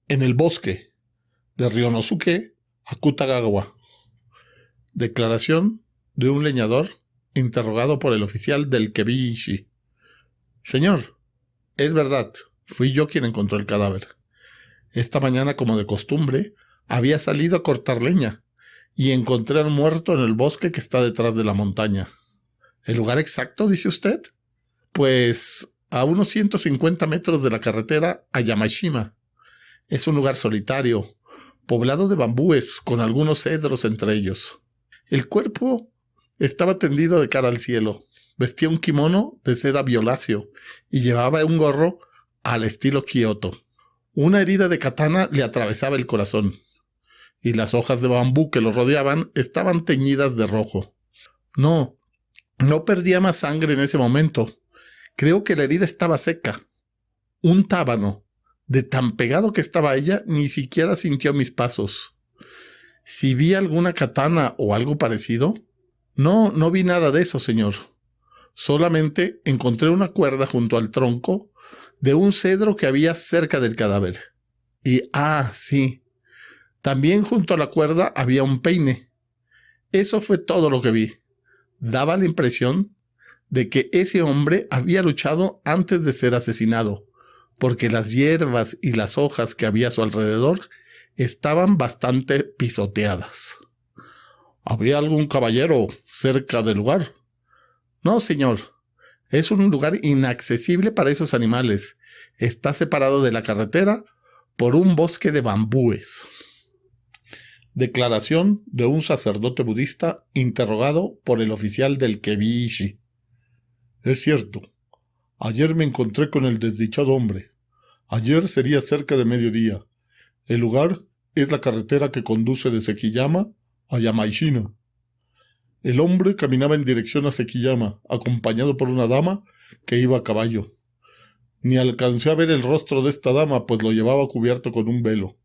En el bosque de Ryonosuke, Akutagawa. Declaración de un leñador interrogado por el oficial del Kebishi. Señor, es verdad, fui yo quien encontró el cadáver. Esta mañana, como de costumbre, había salido a cortar leña y encontré al muerto en el bosque que está detrás de la montaña. ¿El lugar exacto, dice usted? Pues a unos 150 metros de la carretera a Yamashima. Es un lugar solitario, poblado de bambúes, con algunos cedros entre ellos. El cuerpo estaba tendido de cara al cielo. Vestía un kimono de seda violáceo y llevaba un gorro al estilo Kioto. Una herida de katana le atravesaba el corazón, y las hojas de bambú que lo rodeaban estaban teñidas de rojo. No perdía más sangre en ese momento. Creo que la herida estaba seca. Un tábano, de tan pegado que estaba ella, ni siquiera sintió mis pasos. Si vi alguna katana o algo parecido, no vi nada de eso, señor. Solamente encontré una cuerda junto al tronco de un cedro que había cerca del cadáver. Y, sí, también junto a la cuerda había un peine. Eso fue todo lo que vi. Daba la impresión de que ese hombre había luchado antes de ser asesinado, porque las hierbas y las hojas que había a su alrededor estaban bastante pisoteadas. ¿Había algún caballero cerca del lugar? No, señor. Es un lugar inaccesible para esos animales. Está separado de la carretera por un bosque de bambúes. Declaración de un sacerdote budista interrogado por el oficial del Kebishi. Es cierto. Ayer me encontré con el desdichado hombre. Ayer sería cerca de mediodía. El lugar es la carretera que conduce de Sekiyama a Yamashina. El hombre caminaba en dirección a Sekiyama, acompañado por una dama que iba a caballo. Ni alcancé a ver el rostro de esta dama, pues lo llevaba cubierto con un velo.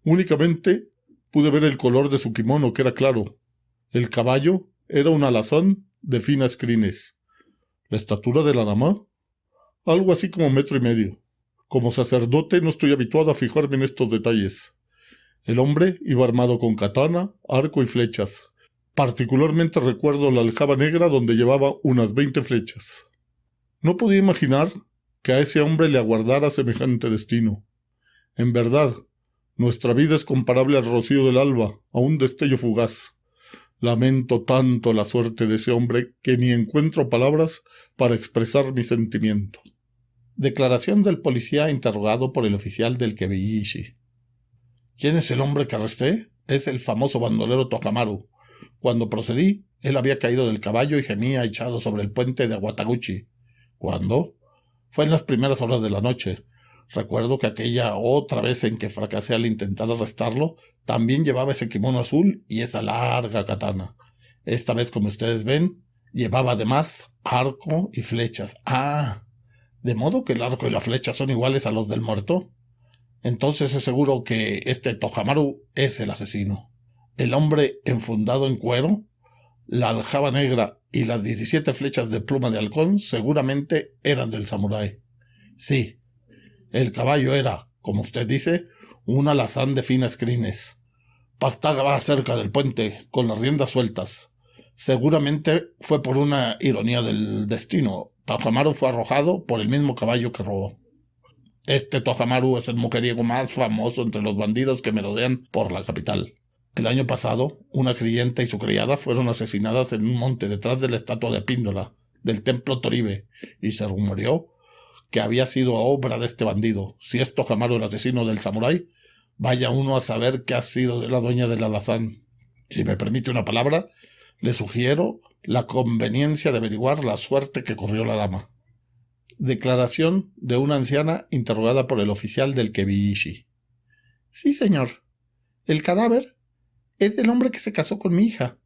Únicamente pude ver el color de su kimono, que era claro. El caballo era un alazán de finas crines. ¿La estatura de la dama? Algo así como 1,5 metros. Como sacerdote no estoy habituado a fijarme en estos detalles. El hombre iba armado con katana, arco y flechas. Particularmente recuerdo la aljaba negra donde llevaba unas 20 flechas. No podía imaginar que a ese hombre le aguardara semejante destino. En verdad, nuestra vida es comparable al rocío del alba, a un destello fugaz. Lamento tanto la suerte de ese hombre que ni encuentro palabras para expresar mi sentimiento. Declaración del policía interrogado por el oficial del Kebishi. ¿Quién es el hombre que arresté? Es el famoso bandolero Tohamaru. Cuando procedí, él había caído del caballo y gemía echado sobre el puente de Wataguchi. ¿Cuándo? Fue en las primeras horas de la noche. Recuerdo que aquella otra vez en que fracasé al intentar arrestarlo, también llevaba ese kimono azul y esa larga katana. Esta vez, como ustedes ven, llevaba además arco y flechas. ¿De modo que el arco y la flecha son iguales a los del muerto? Entonces es seguro que este Tohamaru es el asesino. El hombre enfundado en cuero, la aljaba negra y las 17 flechas de pluma de halcón seguramente eran del samurái. Sí, el caballo era, como usted dice, un alazán de finas crines. Pastaba cerca del puente, con las riendas sueltas. Seguramente fue por una ironía del destino. Tohamaru fue arrojado por el mismo caballo que robó. Este Tohamaru es el mujeriego más famoso entre los bandidos que merodean por la capital. El año pasado, una clienta y su criada fueron asesinadas en un monte detrás de la estatua de Píndola, del templo Toribe, y se rumoreó que había sido obra de este bandido. Si es Tohamaru el asesino del samurái, vaya uno a saber qué ha sido de la dueña del alazán. Si me permite una palabra, le sugiero la conveniencia de averiguar la suerte que corrió la dama. Declaración de una anciana interrogada por el oficial del Kebishi. Sí, señor. El cadáver es del hombre que se casó con mi hija.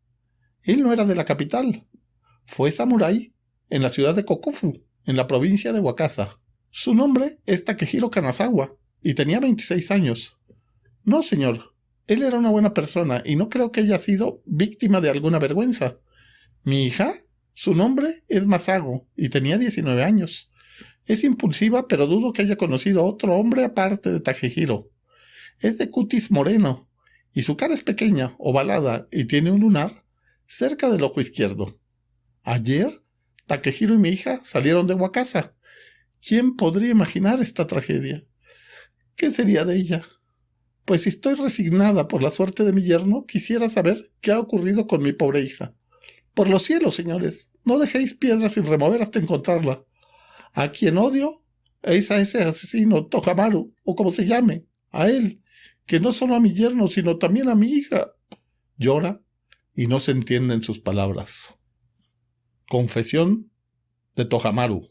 Él no era de la capital. Fue samurái en la ciudad de Kokufu, en la provincia de Wakasa. Su nombre es Takehiro Kanazawa y tenía 26 años. No, señor. Él era una buena persona y no creo que haya sido víctima de alguna vergüenza. Mi hija, su nombre es Masago y tenía 19 años. Es impulsiva, pero dudo que haya conocido a otro hombre aparte de Takehiro. Es de cutis moreno, y su cara es pequeña, ovalada, y tiene un lunar cerca del ojo izquierdo. Ayer, Takehiro y mi hija salieron de Wakasa. ¿Quién podría imaginar esta tragedia? ¿Qué sería de ella? Pues si estoy resignada por la suerte de mi yerno, quisiera saber qué ha ocurrido con mi pobre hija. Por los cielos, señores, no dejéis piedras sin remover hasta encontrarla. A quien odio es a ese asesino, Tohamaru, o como se llame, a él, que no solo a mi yerno, sino también a mi hija. Llora y no se entienden sus palabras. Confesión de Tohamaru.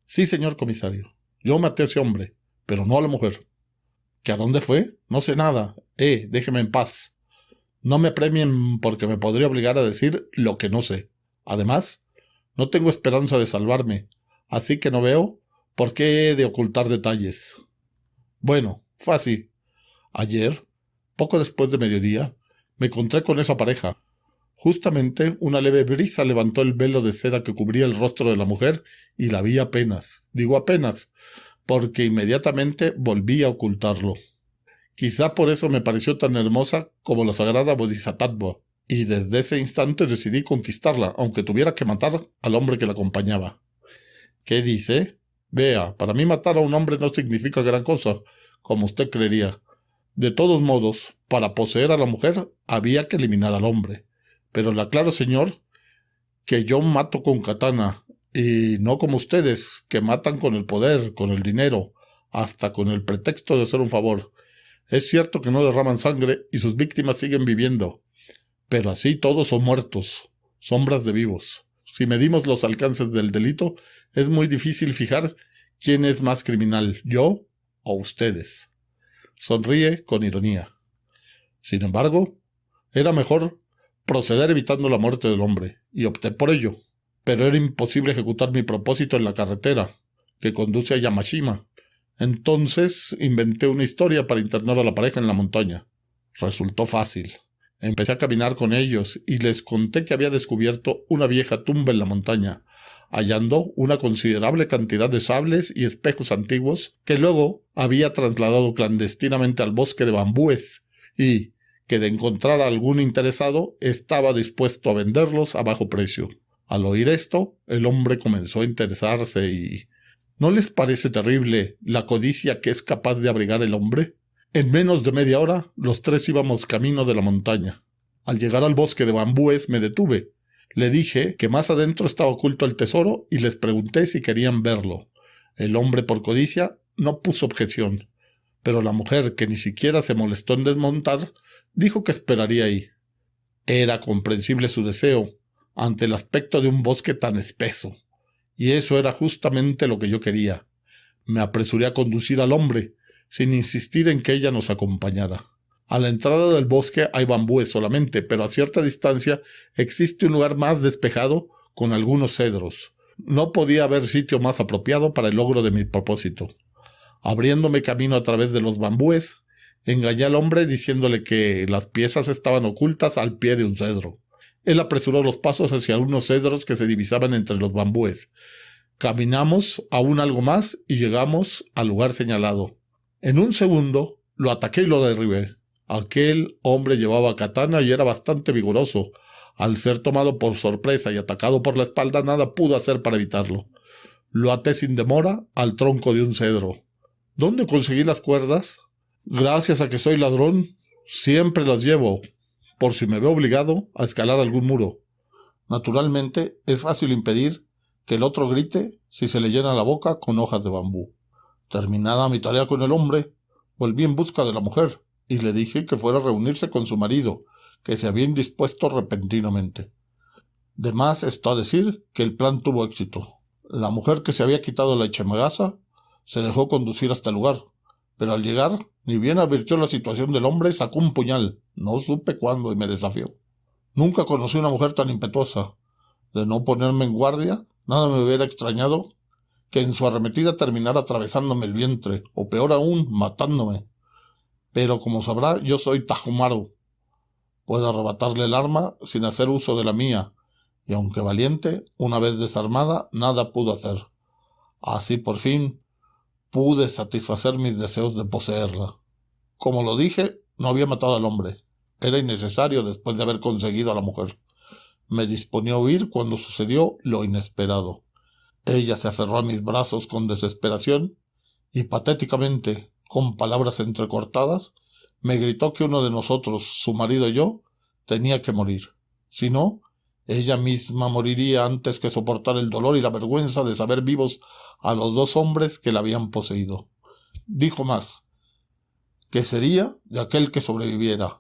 Sí, señor comisario, yo maté a ese hombre, pero no a la mujer. ¿Que a dónde fue? No sé nada. Déjeme en paz. No me premien porque me podría obligar a decir lo que no sé. Además, no tengo esperanza de salvarme, así que no veo por qué he de ocultar detalles. Bueno, fue así. Ayer, poco después de mediodía, me encontré con esa pareja. Justamente una leve brisa levantó el velo de seda que cubría el rostro de la mujer y la vi apenas. Digo apenas, porque inmediatamente volví a ocultarlo. Quizá por eso me pareció tan hermosa como la sagrada Bodhisattva, y desde ese instante decidí conquistarla, aunque tuviera que matar al hombre que la acompañaba. ¿Qué dice? Vea, para mí matar a un hombre no significa gran cosa, como usted creería. De todos modos, para poseer a la mujer había que eliminar al hombre. Pero le aclaro, señor, que yo mato con katana, y no como ustedes, que matan con el poder, con el dinero, hasta con el pretexto de hacer un favor. Es cierto que no derraman sangre y sus víctimas siguen viviendo, pero así todos son muertos, sombras de vivos. Si medimos los alcances del delito, es muy difícil fijar quién es más criminal, yo o ustedes. Sonríe con ironía. Sin embargo, era mejor proceder evitando la muerte del hombre, y opté por ello. Pero era imposible ejecutar mi propósito en la carretera que conduce a Yamashima. Entonces inventé una historia para internar a la pareja en la montaña. Resultó fácil. Empecé a caminar con ellos y les conté que había descubierto una vieja tumba en la montaña, hallando una considerable cantidad de sables y espejos antiguos que luego había trasladado clandestinamente al bosque de bambúes y que de encontrar a algún interesado estaba dispuesto a venderlos a bajo precio. Al oír esto, el hombre comenzó a interesarse y... ¿No les parece terrible la codicia que es capaz de abrigar el hombre? En menos de media hora, los tres íbamos camino de la montaña. Al llegar al bosque de bambúes me detuve. Le dije que más adentro estaba oculto el tesoro y les pregunté si querían verlo. El hombre, por codicia, no puso objeción, pero la mujer, que ni siquiera se molestó en desmontar, dijo que esperaría ahí. Era comprensible su deseo ante el aspecto de un bosque tan espeso. Y eso era justamente lo que yo quería. Me apresuré a conducir al hombre, sin insistir en que ella nos acompañara. A la entrada del bosque hay bambúes solamente, pero a cierta distancia existe un lugar más despejado con algunos cedros. No podía haber sitio más apropiado para el logro de mi propósito. Abriéndome camino a través de los bambúes, engañé al hombre diciéndole que las piezas estaban ocultas al pie de un cedro. Él apresuró los pasos hacia unos cedros que se divisaban entre los bambúes. Caminamos aún algo más y llegamos al lugar señalado. En un segundo lo ataqué y lo derribé. Aquel hombre llevaba katana y era bastante vigoroso. Al ser tomado por sorpresa y atacado por la espalda, nada pudo hacer para evitarlo. Lo até sin demora al tronco de un cedro. ¿Dónde conseguí las cuerdas? Gracias a que soy ladrón, siempre las llevo, por si me veo obligado a escalar algún muro. Naturalmente, es fácil impedir que el otro grite si se le llena la boca con hojas de bambú. Terminada mi tarea con el hombre, volví en busca de la mujer y le dije que fuera a reunirse con su marido, que se había indispuesto repentinamente. De más está decir que el plan tuvo éxito. La mujer, que se había quitado la echemagaza, se dejó conducir hasta el lugar, pero al llegar, ni bien advirtió la situación del hombre, sacó un puñal, no supe cuándo, y me desafió. Nunca conocí una mujer tan impetuosa. De no ponerme en guardia, nada me hubiera extrañado que en su arremetida terminara atravesándome el vientre, o peor aún, matándome. Pero como sabrá, yo soy Tahomaru. Puedo arrebatarle el arma sin hacer uso de la mía, y aunque valiente, una vez desarmada, nada pudo hacer. Así por fin pude satisfacer mis deseos de poseerla. Como lo dije, no había matado al hombre. Era innecesario después de haber conseguido a la mujer. Me disponía a huir cuando sucedió lo inesperado. Ella se aferró a mis brazos con desesperación y patéticamente, con palabras entrecortadas, me gritó que uno de nosotros, su marido y yo, tenía que morir. Si no, ella misma moriría antes que soportar el dolor y la vergüenza de saber vivos a los 2 hombres que la habían poseído. Dijo más, que sería de aquel que sobreviviera.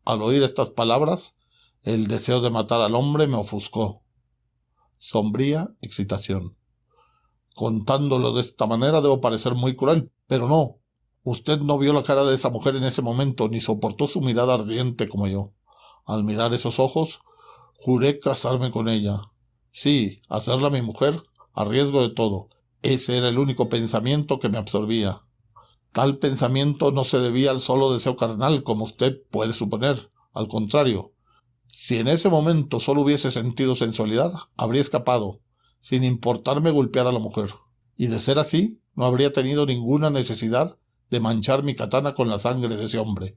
Al oír estas palabras, el deseo de matar al hombre me ofuscó. Sombría excitación. Contándolo de esta manera debo parecer muy cruel, pero no. Usted no vio la cara de esa mujer en ese momento, ni soportó su mirada ardiente como yo. Al mirar esos ojos, juré casarme con ella. Sí, hacerla mi mujer, a riesgo de todo. Ese era el único pensamiento que me absorbía. Tal pensamiento no se debía al solo deseo carnal, como usted puede suponer. Al contrario, si en ese momento solo hubiese sentido sensualidad, habría escapado, sin importarme golpear a la mujer. Y de ser así, no habría tenido ninguna necesidad de manchar mi katana con la sangre de ese hombre.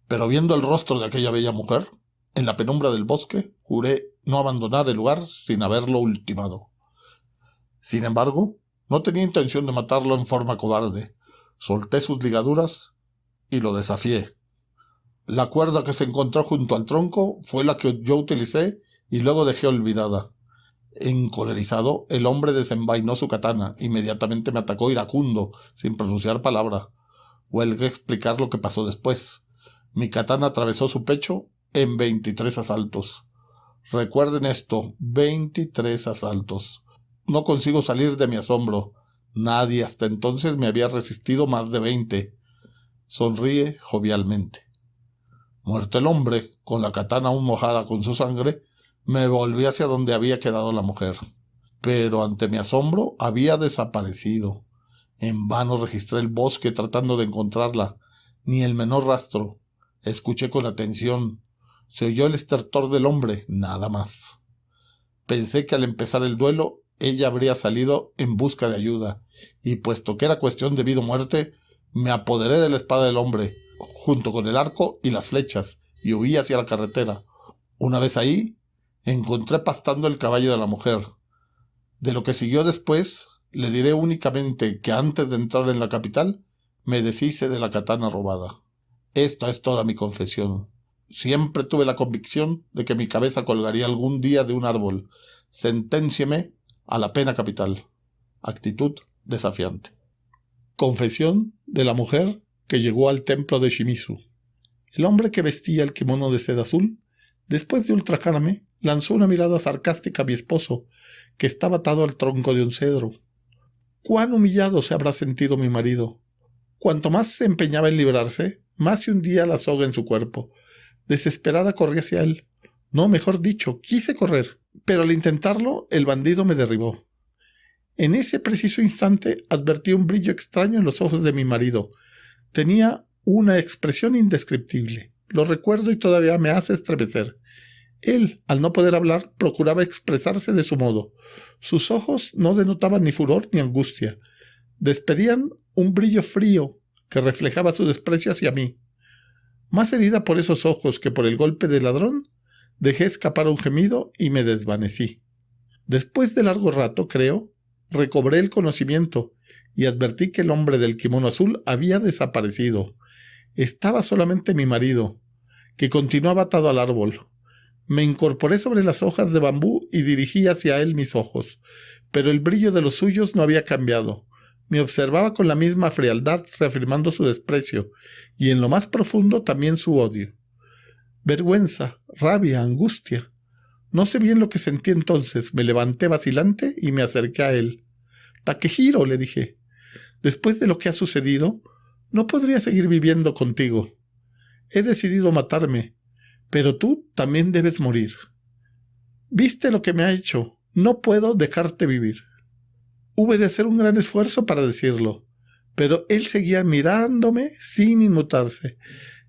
Pero viendo el rostro de aquella bella mujer, en la penumbra del bosque, juré no abandonar el lugar sin haberlo ultimado. Sin embargo, no tenía intención de matarlo en forma cobarde. Solté sus ligaduras y lo desafié. La cuerda que se encontró junto al tronco fue la que yo utilicé y luego dejé olvidada. Encolerizado, el hombre desenvainó su katana. Inmediatamente me atacó iracundo, sin pronunciar palabra. Huelga explicar lo que pasó después. Mi katana atravesó su pecho en 23 asaltos. Recuerden esto, 23 asaltos. No consigo salir de mi asombro. Nadie hasta entonces me había resistido más de 20. Sonríe jovialmente. Muerto el hombre, con la katana aún mojada con su sangre, me volví hacia donde había quedado la mujer. Pero ante mi asombro había desaparecido. En vano registré el bosque tratando de encontrarla. Ni el menor rastro. Escuché con atención. Se oyó el estertor del hombre, nada más. Pensé que al empezar el duelo, ella habría salido en busca de ayuda, y puesto que era cuestión de vida o muerte, me apoderé de la espada del hombre, junto con el arco y las flechas, y huí hacia la carretera. Una vez ahí, encontré pastando el caballo de la mujer. De lo que siguió después, le diré únicamente que antes de entrar en la capital, me deshice de la katana robada. Esta es toda mi confesión. Siempre tuve la convicción de que mi cabeza colgaría algún día de un árbol. Senténcieme a la pena capital. Actitud desafiante. Confesión de la mujer que llegó al templo de Shimizu. El hombre que vestía el kimono de seda azul, después de ultrajarme, lanzó una mirada sarcástica a mi esposo, que estaba atado al tronco de un cedro. Cuán humillado se habrá sentido mi marido. Cuanto más se empeñaba en librarse, más se hundía la soga en su cuerpo. Desesperada corrí hacia él. No, mejor dicho, quise correr, pero al intentarlo, el bandido me derribó. En ese preciso instante advertí un brillo extraño en los ojos de mi marido. Tenía una expresión indescriptible. Lo recuerdo y todavía me hace estremecer. Él, al no poder hablar, procuraba expresarse de su modo. Sus ojos no denotaban ni furor ni angustia. Despedían un brillo frío que reflejaba su desprecio hacia mí. Más herida por esos ojos que por el golpe del ladrón, dejé escapar un gemido y me desvanecí. Después de largo rato, creo, recobré el conocimiento y advertí que el hombre del kimono azul había desaparecido. Estaba solamente mi marido, que continuaba atado al árbol. Me incorporé sobre las hojas de bambú y dirigí hacia él mis ojos, pero el brillo de los suyos no había cambiado. Me observaba con la misma frialdad, reafirmando su desprecio, y en lo más profundo también su odio. Vergüenza, rabia, angustia. No sé bien lo que sentí entonces. Me levanté vacilante y me acerqué a él. «Takehiro», le dije, «después de lo que ha sucedido, no podría seguir viviendo contigo. He decidido matarme, pero tú también debes morir. Viste lo que me ha hecho. No puedo dejarte vivir». Hube de hacer un gran esfuerzo para decirlo, pero él seguía mirándome sin inmutarse.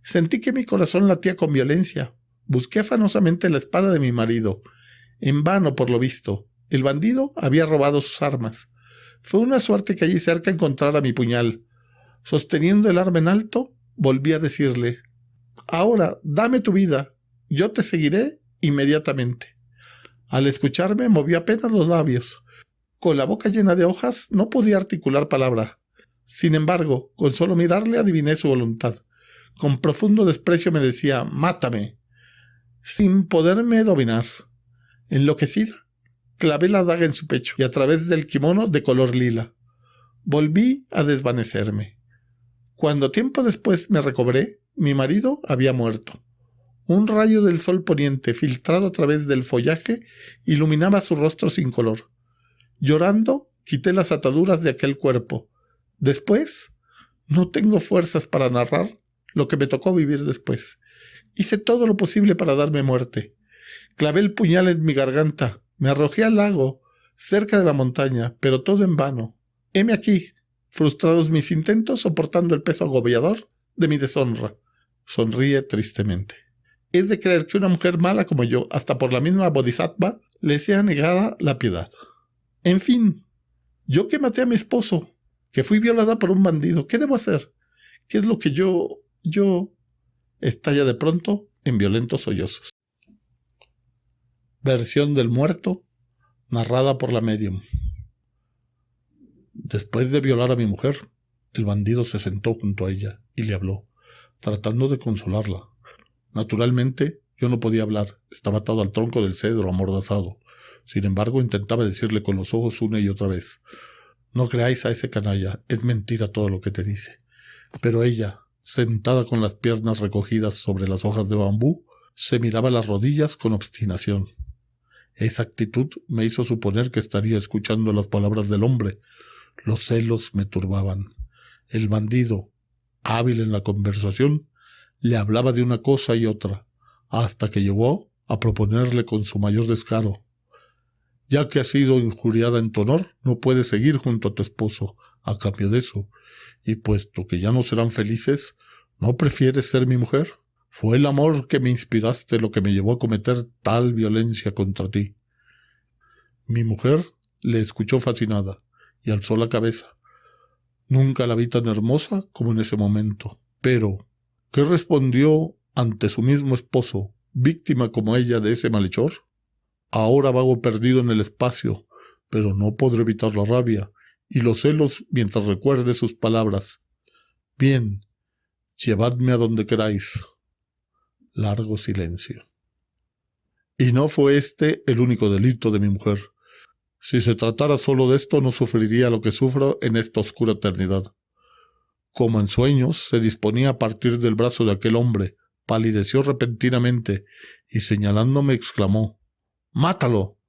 Sentí que mi corazón latía con violencia. Busqué afanosamente la espada de mi marido. En vano, por lo visto. El bandido había robado sus armas. Fue una suerte que allí cerca encontrara mi puñal. Sosteniendo el arma en alto, volví a decirle: «Ahora, dame tu vida, yo te seguiré inmediatamente». Al escucharme, movió apenas los labios. Con la boca llena de hojas, no podía articular palabra. Sin embargo, con solo mirarle adiviné su voluntad. Con profundo desprecio me decía: «Mátame», sin poderme dominar. Enloquecida, clavé la daga en su pecho y a través del kimono de color lila. Volví a desvanecerme. Cuando tiempo después me recobré, mi marido había muerto. Un rayo del sol poniente, filtrado a través del follaje, iluminaba su rostro sin color. Llorando, quité las ataduras de aquel cuerpo. Después, no tengo fuerzas para narrar lo que me tocó vivir después. Hice todo lo posible para darme muerte. Clavé el puñal en mi garganta, me arrojé al lago, cerca de la montaña, pero todo en vano. Heme aquí, frustrados mis intentos, soportando el peso agobiador de mi deshonra. Sonríe tristemente. Es de creer que una mujer mala como yo, hasta por la misma Bodhisattva, le sea negada la piedad. En fin, yo que maté a mi esposo, que fui violada por un bandido, ¿qué debo hacer? ¿Qué es lo que yo... Estalla de pronto en violentos sollozos. Versión del muerto, narrada por la médium. Después de violar a mi mujer, el bandido se sentó junto a ella y le habló, tratando de consolarla. Naturalmente, yo no podía hablar, estaba atado al tronco del cedro amordazado. Sin embargo, intentaba decirle con los ojos una y otra vez: «No creáis a ese canalla, es mentira todo lo que te dice». Pero ella, sentada con las piernas recogidas sobre las hojas de bambú, se miraba las rodillas con obstinación. Esa actitud me hizo suponer que estaría escuchando las palabras del hombre. Los celos me turbaban. El bandido, hábil en la conversación, le hablaba de una cosa y otra, hasta que llegó a proponerle con su mayor descaro: «Ya que has sido injuriada en tu honor, no puedes seguir junto a tu esposo a cambio de eso. Y puesto que ya no serán felices, ¿no prefieres ser mi mujer? Fue el amor que me inspiraste lo que me llevó a cometer tal violencia contra ti». Mi mujer le escuchó fascinada y alzó la cabeza. Nunca la vi tan hermosa como en ese momento. Pero, ¿qué respondió ante su mismo esposo, víctima como ella de ese malhechor? Ahora vago perdido en el espacio, pero no podré evitar la rabia y los celos mientras recuerde sus palabras. «Bien, llevadme a donde queráis». Largo silencio. Y no fue este el único delito de mi mujer. Si se tratara solo de esto, no sufriría lo que sufro en esta oscura eternidad. Como en sueños, se disponía a partir del brazo de aquel hombre, palideció repentinamente y señalándome exclamó: «¡Mátalo!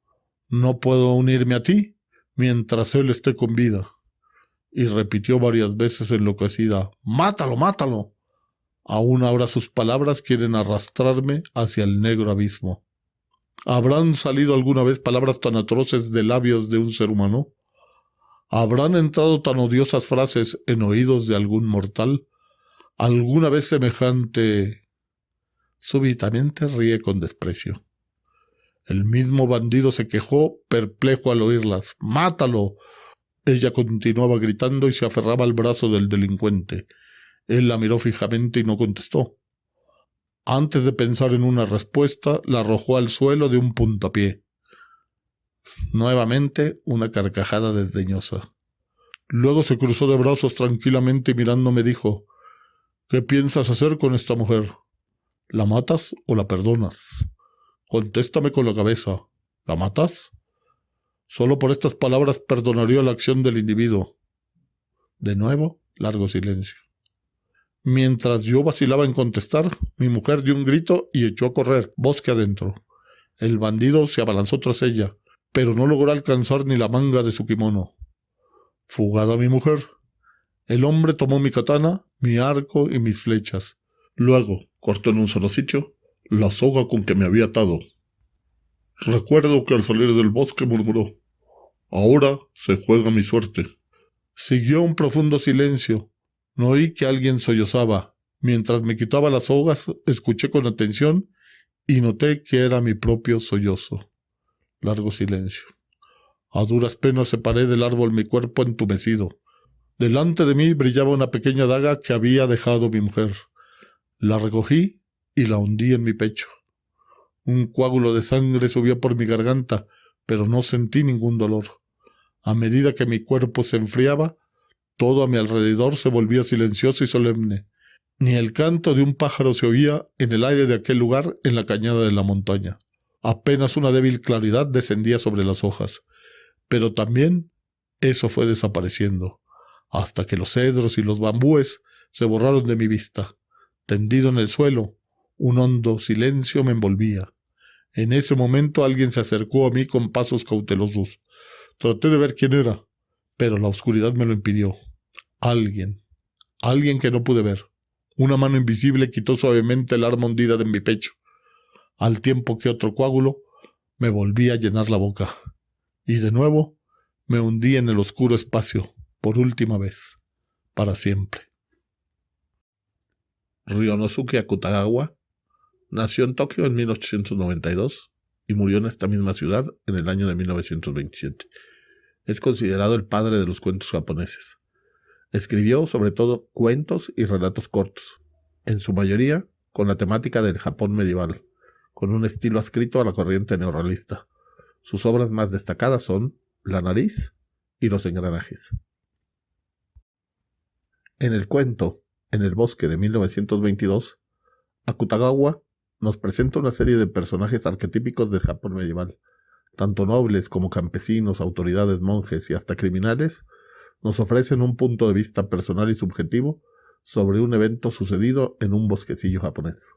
No puedo unirme a ti mientras él esté con vida». Y repitió varias veces enloquecida: «¡Mátalo, mátalo!». Aún ahora sus palabras quieren arrastrarme hacia el negro abismo. ¿Habrán salido alguna vez palabras tan atroces de labios de un ser humano? ¿Habrán entrado tan odiosas frases en oídos de algún mortal? ¿Alguna vez semejante? Súbitamente ríe con desprecio. El mismo bandido se quejó, perplejo al oírlas. «¡Mátalo!». Ella continuaba gritando y se aferraba al brazo del delincuente. Él la miró fijamente y no contestó. Antes de pensar en una respuesta, la arrojó al suelo de un puntapié. Nuevamente una carcajada desdeñosa. Luego se cruzó de brazos tranquilamente y mirándome dijo: «¿Qué piensas hacer con esta mujer? ¿La matas o la perdonas? Contéstame con la cabeza. ¿La matas? Solo por estas palabras perdonaría la acción del individuo». De nuevo, largo silencio. Mientras yo vacilaba en contestar, mi mujer dio un grito y echó a correr, bosque adentro. El bandido se abalanzó tras ella, pero no logró alcanzar ni la manga de su kimono. Fugada mi mujer, el hombre tomó mi katana, mi arco y mis flechas. Luego cortó en un solo sitio la soga con que me había atado. Recuerdo que al salir del bosque murmuró: «Ahora se juega mi suerte». Siguió un profundo silencio. No oí que alguien sollozaba. Mientras me quitaba las sogas, escuché con atención y noté que era mi propio sollozo. Largo silencio. A duras penas separé del árbol mi cuerpo entumecido. Delante de mí brillaba una pequeña daga que había dejado mi mujer. La recogí y la hundí en mi pecho. Un coágulo de sangre subió por mi garganta, pero no sentí ningún dolor. A medida que mi cuerpo se enfriaba, todo a mi alrededor se volvía silencioso y solemne. Ni el canto de un pájaro se oía en el aire de aquel lugar en la cañada de la montaña. Apenas una débil claridad descendía sobre las hojas. Pero también eso fue desapareciendo, hasta que los cedros y los bambúes se borraron de mi vista. Tendido en el suelo, un hondo silencio me envolvía. En ese momento alguien se acercó a mí con pasos cautelosos. Traté de ver quién era, pero la oscuridad me lo impidió. Alguien que no pude ver. Una mano invisible quitó suavemente el arma hundida de mi pecho, al tiempo que otro coágulo me volvía a llenar la boca. Y de nuevo me hundí en el oscuro espacio, por última vez, para siempre. Ryonosuke Akutagawa nació en Tokio en 1892 y murió en esta misma ciudad en el año de 1927. Es considerado el padre de los cuentos japoneses. Escribió sobre todo cuentos y relatos cortos, en su mayoría con la temática del Japón medieval, con un estilo adscrito a la corriente neorrealista. Sus obras más destacadas son La nariz y Los engranajes. En el cuento En el bosque de 1922, Akutagawa nos presenta una serie de personajes arquetípicos del Japón medieval. Tanto nobles como campesinos, autoridades, monjes y hasta criminales nos ofrecen un punto de vista personal y subjetivo sobre un evento sucedido en un bosquecillo japonés.